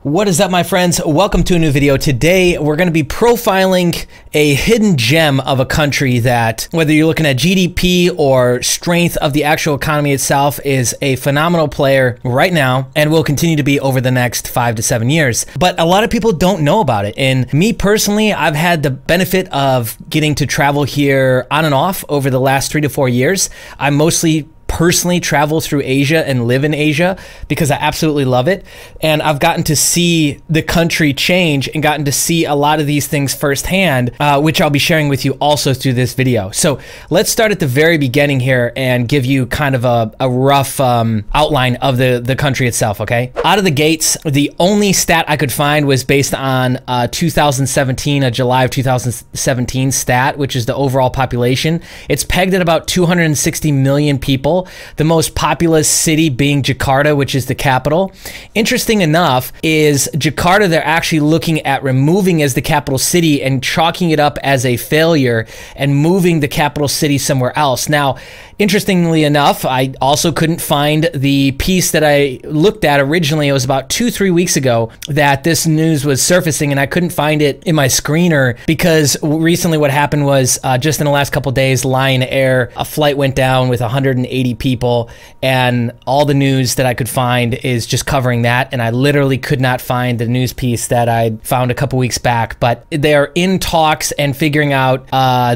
What is up, my friends? Welcome to a new video. Today, we're going to be profiling a hidden gem of a country that, whether you're looking at GDP or strength of the actual economy itself, is a phenomenal player right now and will continue to be over the next 5 to 7 years. But a lot of people don't know about it. And me personally, I've had the benefit of getting to travel here on and off over the last 3 to 4 years. I mostly personally travel through Asia and live in Asia because I absolutely love it. And I've gotten to see the country change and gotten to see a lot of these things firsthand, which I'll be sharing with you also through this video. So let's start at the very beginning here and give you kind of a rough outline of the country itself, okay? Out of the gates, the only stat I could find was based on 2017, a July of 2017 stat, which is the overall population. It's pegged at about 260 million people. The most populous city being Jakarta, which is the capital. Interesting enough is Jakarta, they're actually looking at removing as the capital city and chalking it up as a failure and moving the capital city somewhere else. Now, interestingly enough, I also couldn't find the piece that I looked at originally. It was about 2-3 weeks ago that this news was surfacing, and I couldn't find it in my screener because recently what happened was just in the last couple days, Lion Air, a flight went down with 180 people, and all the news that I could find is just covering that, and I literally could not find the news piece that I found a couple weeks back. But they are in talks and figuring out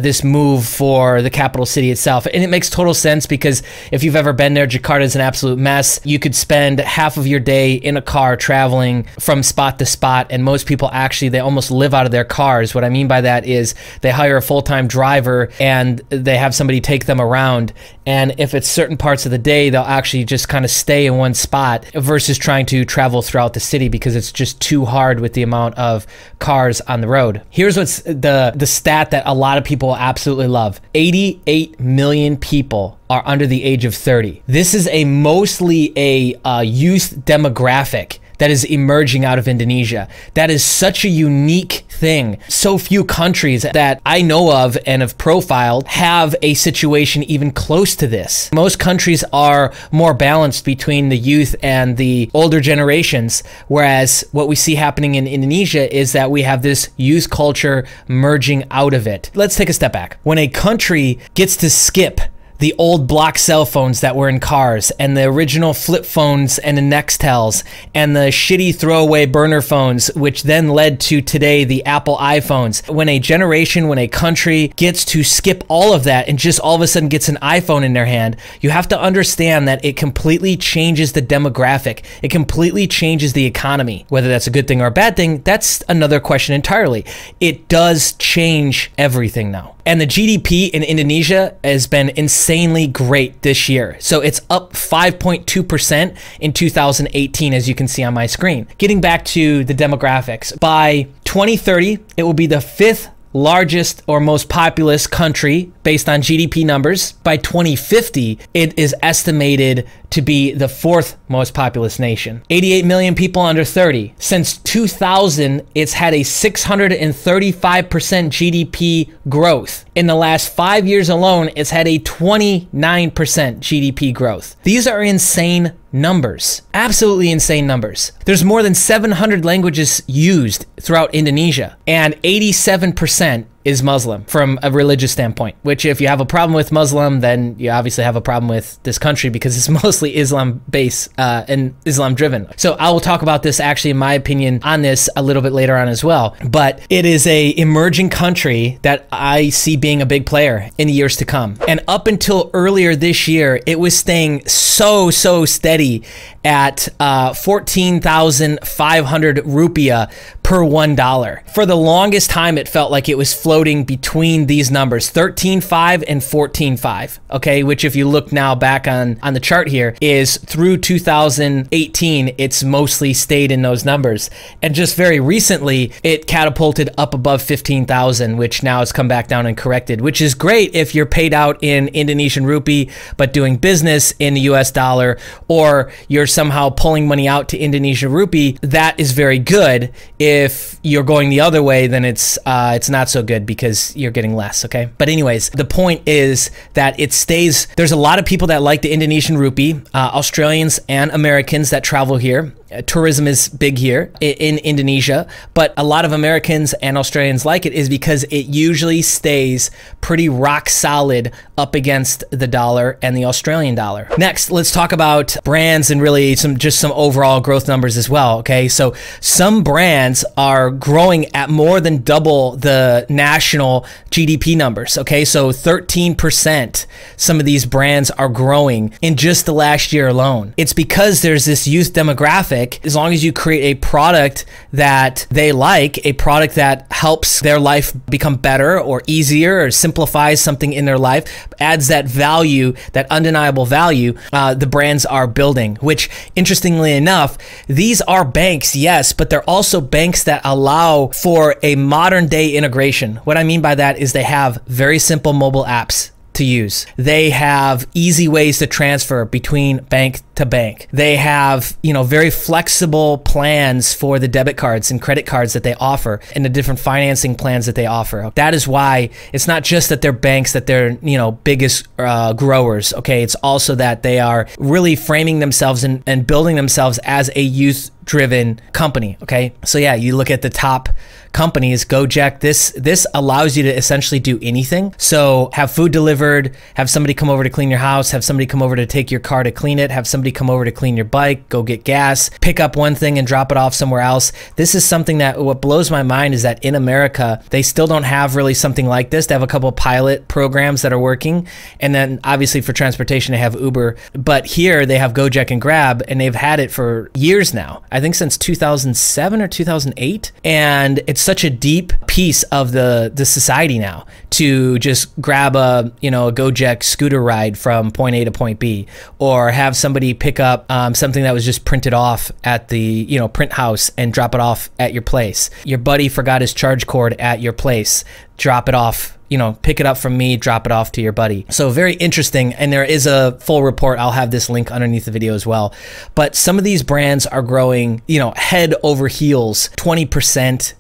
this move for the capital city itself, and it makes total sense because if you've ever been there, Jakarta is an absolute mess. You could spend half of your day in a car traveling from spot to spot, and most people actually, they almost live out of their cars. What I mean by that is they hire a full-time driver and they have somebody take them around, and if it's certain parts of the day, they'll actually just kind of stay in one spot versus trying to travel throughout the city because it's just too hard with the amount of cars on the road. Here's what's the stat that a lot of people absolutely love. 88 million people are under the age of 30. This is mostly a youth demographic that is emerging out of Indonesia. That is such a unique thing. So few countries that I know of and have profiled have a situation even close to this. Most countries are more balanced between the youth and the older generations, whereas what we see happening in Indonesia is that we have this youth culture merging out of it. Let's take a step back. When a country gets to skip the old block cell phones that were in cars and the original flip phones and the Nextels and the shitty throwaway burner phones, which then led to today the Apple iPhones. When a generation, when a country gets to skip all of that and just all of a sudden gets an iPhone in their hand, you have to understand that it completely changes the demographic. It completely changes the economy. Whether that's a good thing or a bad thing, that's another question entirely. It does change everything now. And the GDP in Indonesia has been insanely great this year. So it's up 5.2% in 2018, as you can see on my screen. Getting back to the demographics, by 2030, it will be the 5th largest or most populous country based on GDP numbers. By 2050, it is estimated to be the 4th most populous nation. 88 million people under 30. Since 2000, it's had a 635% GDP growth. In the last 5 years alone, it's had a 29% GDP growth. These are insane numbers. Absolutely insane numbers. There's more than 700 languages used throughout Indonesia, and 87% is Muslim from a religious standpoint, which if you have a problem with Muslim, then you obviously have a problem with this country because it's mostly Islam based and Islam driven. So I will talk about this actually, in my opinion, on this a little bit later on as well. But it is a emerging country that I see being a big player in the years to come. And up until earlier this year, it was staying so steady at 14,500 rupiah per $1. For the longest time, it felt like it was floating between these numbers, 13.5 and 14.5, okay? Which if you look now back on the chart here, is through 2018, it's mostly stayed in those numbers. And just very recently, it catapulted up above 15,000, which now has come back down and corrected, which is great if you're paid out in Indonesian Rupee, but doing business in the US dollar, or you're somehow pulling money out to Indonesian Rupee. That is very good. If you're going the other way, then it's not so good because you're getting less, okay? But anyways, the point is that it stays, there's a lot of people that like the Indonesian Rupee, Australians and Americans that travel here. tourism is big here in Indonesia, but a lot of Americans and Australians like it is because it usually stays pretty rock solid up against the dollar and the Australian dollar. Next, let's talk about brands and really some overall growth numbers as well. Okay, so some brands are growing at more than double the national GDP numbers. Okay, so 13% some of these brands are growing in just the last year alone. It's because there's this youth demographic. As long as you create a product that they like, a product that helps their life become better or easier or simplifies something in their life, adds that value, that undeniable value, the brands are building, which interestingly enough, these are banks, yes, but they're also banks that allow for a modern day integration. What I mean by that is they have very simple mobile apps to use. They have easy ways to transfer between bank to bank. They have, very flexible plans for the debit cards and credit cards that they offer and the different financing plans that they offer. That is why it's not just that they're banks, that they're, biggest growers. Okay. It's also that they are really framing themselves and building themselves as a youth-driven company. Okay. So yeah, you look at the top companies, Gojek, this allows you to essentially do anything. So have food delivered, have somebody come over to clean your house, have somebody come over to take your car to clean it, have somebody come over to clean your bike, go get gas, pick up one thing and drop it off somewhere else. This is something that, what blows my mind is that in America, they still don't have really something like this. They have a couple pilot programs that are working. And then obviously for transportation, they have Uber, but here they have Gojek and Grab, and they've had it for years now. I think since 2007 or 2008. And it's such a deep piece of the society now to just grab a Gojek scooter ride from point A to point B, or have somebody pick up something that was just printed off at the print house and drop it off at your place. Your buddy forgot his charge cord at your place, drop it off, pick it up from me, drop it off to your buddy. So very interesting. And there is a full report. I'll have this link underneath the video as well. But some of these brands are growing, head over heels, 20%,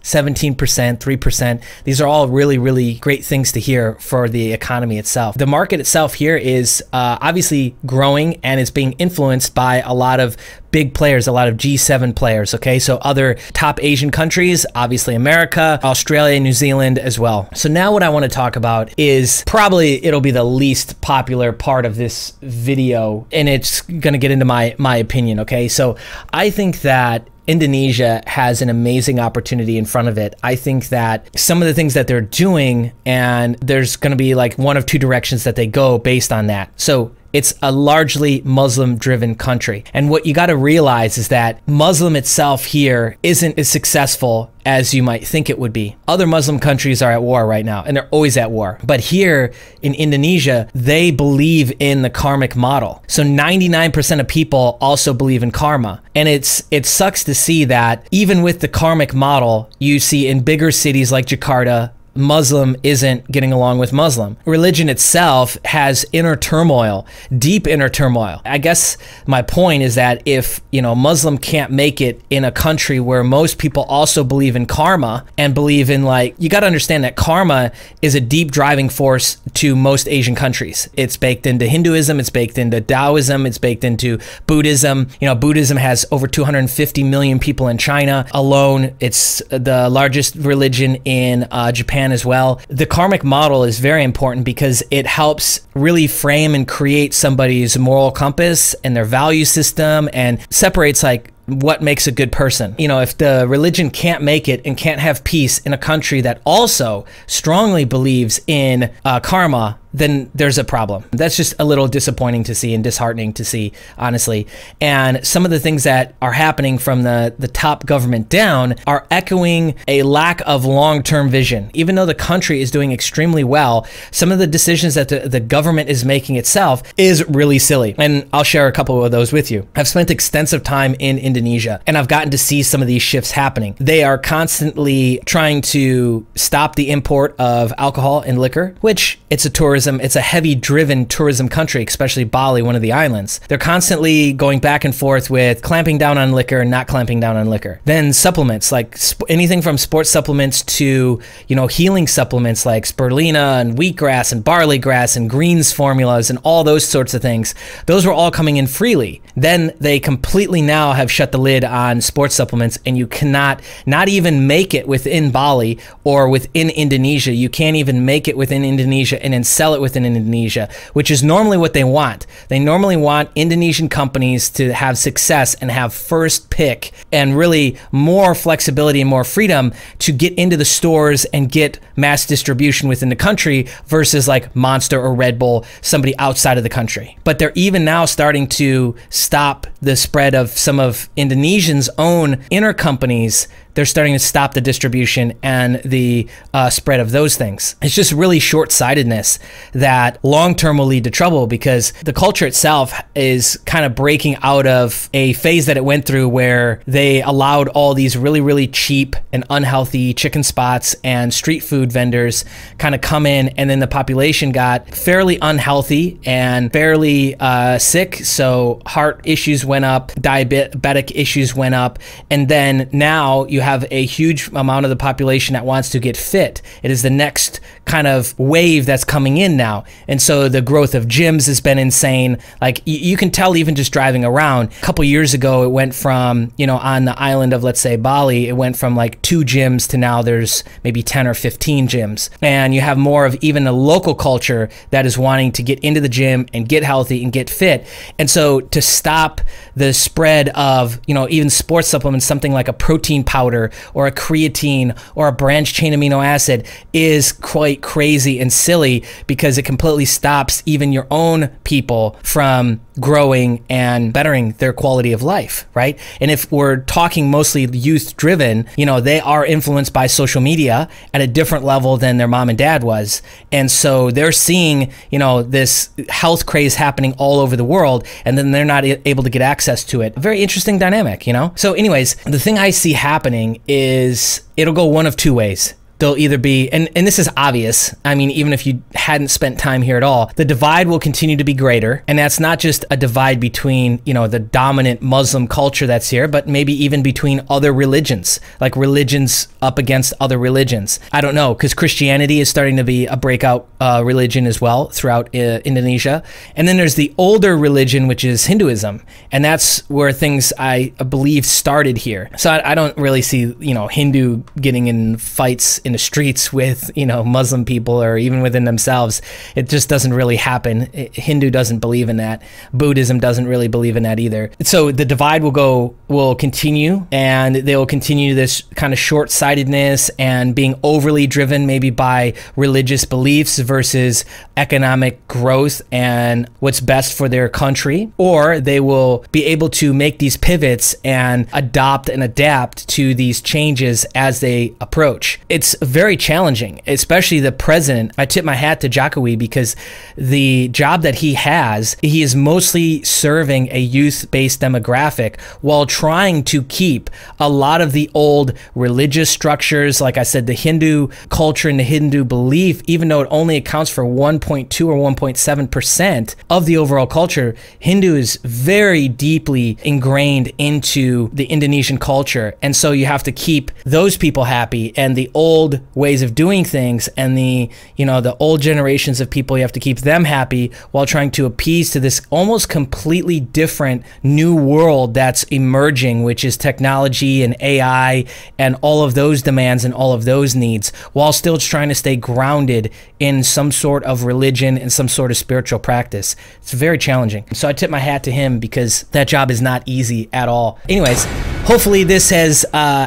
17%, 3%. These are all really, really great things to hear for the economy itself. The market itself here is obviously growing, and it's being influenced by a lot of big players, a lot of G7 players, okay? So other top Asian countries, obviously America, Australia, New Zealand as well. So now what I want to talk about is probably, it'll be the least popular part of this video, and it's going to get into my opinion, okay? So I think that Indonesia has an amazing opportunity in front of it. I think that some of the things that they're doing, and there's going to be like one of two directions that they go based on that. So it's a largely Muslim-driven country. And what you got to realize is that Muslim itself here isn't as successful as you might think it would be. Other Muslim countries are at war right now, and they're always at war. But here in Indonesia, they believe in the karmic model. So 99% of people also believe in karma. And it sucks to see that even with the karmic model, you see in bigger cities like Jakarta, Muslim isn't getting along with Muslim. Religion itself has inner turmoil, deep inner turmoil. I guess my point is that if, Muslim can't make it in a country where most people also believe in karma and believe in you got to understand that karma is a deep driving force to most Asian countries. It's baked into Hinduism, it's baked into Taoism, it's baked into Buddhism. Buddhism has over 250 million people in China alone. It's the largest religion in Japan as well. The karmic model is very important because it helps really frame and create somebody's moral compass and their value system, and separates what makes a good person. If the religion can't make it and can't have peace in a country that also strongly believes in karma, then there's a problem. That's just a little disappointing to see and disheartening to see, honestly. And some of the things that are happening from the top government down are echoing a lack of long-term vision. Even though the country is doing extremely well, some of the decisions that the government is making itself is really silly. And I'll share a couple of those with you. I've spent extensive time in Indonesia, and I've gotten to see some of these shifts happening. They are constantly trying to stop the import of alcohol and liquor, which it's a tourism tourism. It's a heavy driven tourism country, especially Bali, one of the islands. They're constantly going back and forth with clamping down on liquor and not clamping down on liquor. Then supplements, like anything from sports supplements to, you know, healing supplements like spirulina and wheatgrass and barley grass and greens formulas and all those sorts of things. Those were all coming in freely. Then they completely now have shut the lid on sports supplements, and you cannot not even make it within Bali or within Indonesia. You can't even make it within Indonesia and then sell it within Indonesia, which is normally what they want. They normally want Indonesian companies to have success and have first pick and really more flexibility and more freedom to get into the stores and get mass distribution within the country versus like Monster or Red Bull, somebody outside of the country. But they're even now starting to stop the spread of some of Indonesia's own inner companies. They're starting to stop the distribution and the spread of those things. It's just really short-sightedness that long-term will lead to trouble, because the culture itself is kind of breaking out of a phase that it went through where they allowed all these really, really cheap and unhealthy chicken spots and street food vendors kind of come in, and then the population got fairly unhealthy and fairly sick. So heart issues went up, diabetic issues went up, and then now you have a huge amount of the population that wants to get fit. It is the next kind of wave that's coming in now. And so the growth of gyms has been insane. Like you can tell even just driving around. A couple years ago, it went from, you know, on the island of, let's say, Bali, it went from like 2 gyms to now there's maybe 10 or 15 gyms. And you have more of even a local culture that is wanting to get into the gym and get healthy and get fit. And so to stop the spread of, you know, even sports supplements, something like a protein powder or a creatine or a branched chain amino acid is quite crazy and silly, because it completely stops even your own people from growing and bettering their quality of life, right? And if we're talking mostly youth driven, you know, they are influenced by social media at a different level than their mom and dad was. And so they're seeing, you know, this health craze happening all over the world, and then they're not able to get access to it. A very interesting dynamic, you know? So anyways, the thing I see happening is it'll go one of 2 ways. They'll either be, and this is obvious, I mean, even if you hadn't spent time here at all, the divide will continue to be greater. And that's not just a divide between, you know, the dominant Muslim culture that's here, but maybe even between other religions, like religions up against other religions. I don't know, because Christianity is starting to be a breakout religion as well throughout Indonesia. And then there's the older religion, which is Hinduism. And that's where things, I believe, started here. So I don't really see, you know, Hindu getting in fights in the streets with, you know, Muslim people or even within themselves. It just doesn't really happen. Hindu doesn't believe in that. Buddhism doesn't really believe in that either. So the divide will continue, and they will continue this kind of short-sightedness and being overly driven maybe by religious beliefs versus economic growth and what's best for their country. Or they will be able to make these pivots and adopt and adapt to these changes as they approach. It's very challenging, especially the president. I tip my hat to Jokowi, because the job that he has, he is mostly serving a youth-based demographic while trying to keep a lot of the old religious structures, like I said, the Hindu culture and the Hindu belief, even though it only accounts for 1.2 or 1.7% of the overall culture. Hindu is very deeply ingrained into the Indonesian culture. And so you have to keep those people happy, and the old ways of doing things and the, you know, the old generations of people, you have to keep them happy while trying to appease to this almost completely different new world that's emerging, which is technology and AI and all of those demands and all of those needs, while still trying to stay grounded in some sort of religion and some sort of spiritual practice. It's very challenging. So I tip my hat to him, because that job is not easy at all. Anyways, hopefully this has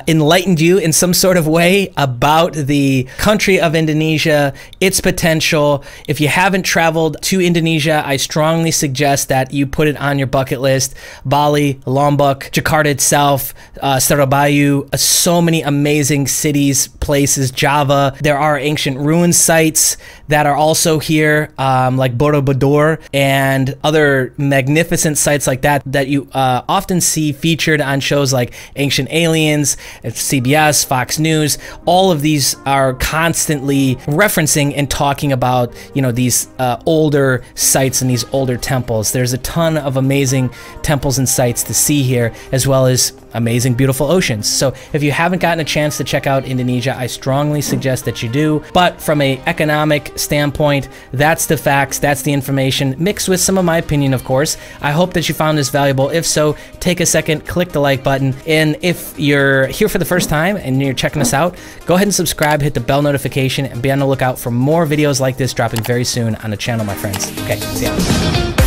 enlightened you in some sort of way about the country of Indonesia, its potential. If you haven't traveled to Indonesia, I strongly suggest that you put it on your bucket list. Bali, Lombok, Jakarta itself, Surabaya, so many amazing cities, places, Java. There are ancient ruin sites that are also here, like Borobudur and other magnificent sites like that, that you often see featured on shows like Ancient Aliens, CBS, Fox News. All of these Portuguese are constantly referencing and talking about, you know, these older sites and these older temples. There's a ton of amazing temples and sites to see here, as well as amazing, beautiful oceans. So if you haven't gotten a chance to check out Indonesia, I strongly suggest that you do. But from an economic standpoint, that's the facts, that's the information, mixed with some of my opinion, of course. I hope that you found this valuable. If so, take a second, click the like button. And if you're here for the first time and you're checking us out, go ahead and subscribe, hit the bell notification, and be on the lookout for more videos like this dropping very soon on the channel, my friends. Okay, see ya.